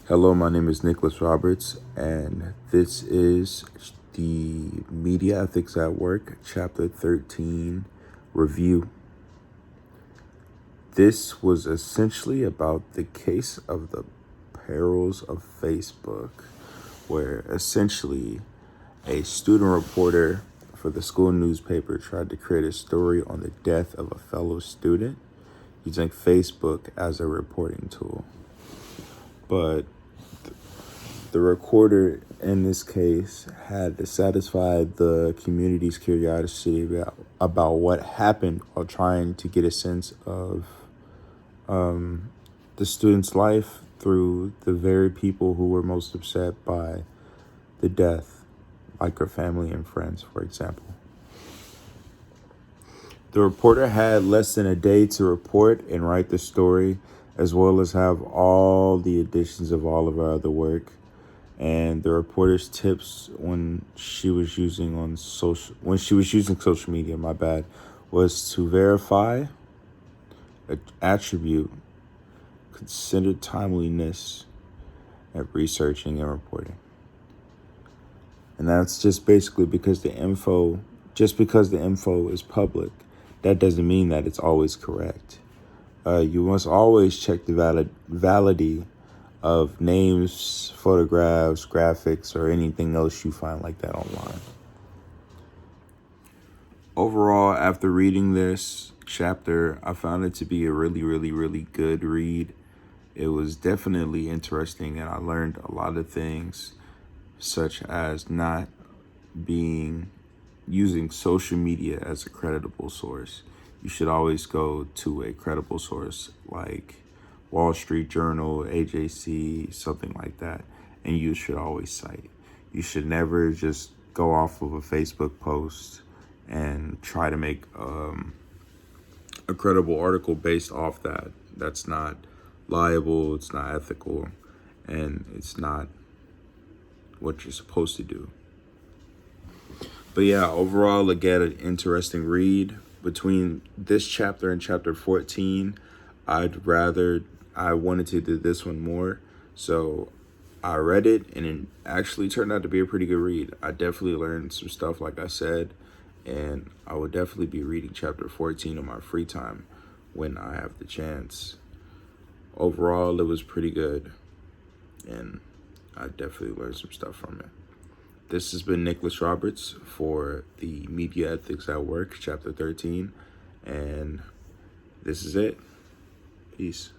Hello, my name is Nicholas Roberts, and this is the Media Ethics at Work, Chapter 13 review. This was essentially about the case of the perils of Facebook, where essentially a student reporter for the school newspaper tried to create a story on the death of a fellow student using Facebook as a reporting tool. But the recorder in this case had to satisfy the community's curiosity about what happened while trying to get a sense of the student's life through the very people who were most upset by the death, like her family and friends, for example. The reporter had less than a day to report and write the story, as well as have all the additions of all of her other work. And the reporter's tips when she was using social media, was to verify, attribute, consider timeliness at researching and reporting. And that's just basically because the info is public, that doesn't mean that it's always correct. You must always check the validity of names, photographs, graphics, or anything else you find like that online. Overall, after reading this chapter, I found it to be a really, really, really good read. It was definitely interesting, and I learned a lot of things, such as not using social media as a creditable source. You should always go to a credible source like Wall Street Journal, AJC, something like that, and you should always cite. You should never just go off of a Facebook post and try to make a credible article based off that. That's not liable, it's not ethical, and it's not what you're supposed to do. But yeah, overall, again, an interesting read. Between this chapter and chapter 14, I wanted to do this one more. So I read it, and it actually turned out to be a pretty good read. I definitely learned some stuff, like I said, and I will definitely be reading chapter 14 in my free time when I have the chance. Overall, it was pretty good, and I definitely learned some stuff from it. This has been Nicholas Roberts for the Media Ethics at Work, Chapter 13, and this is it. Peace.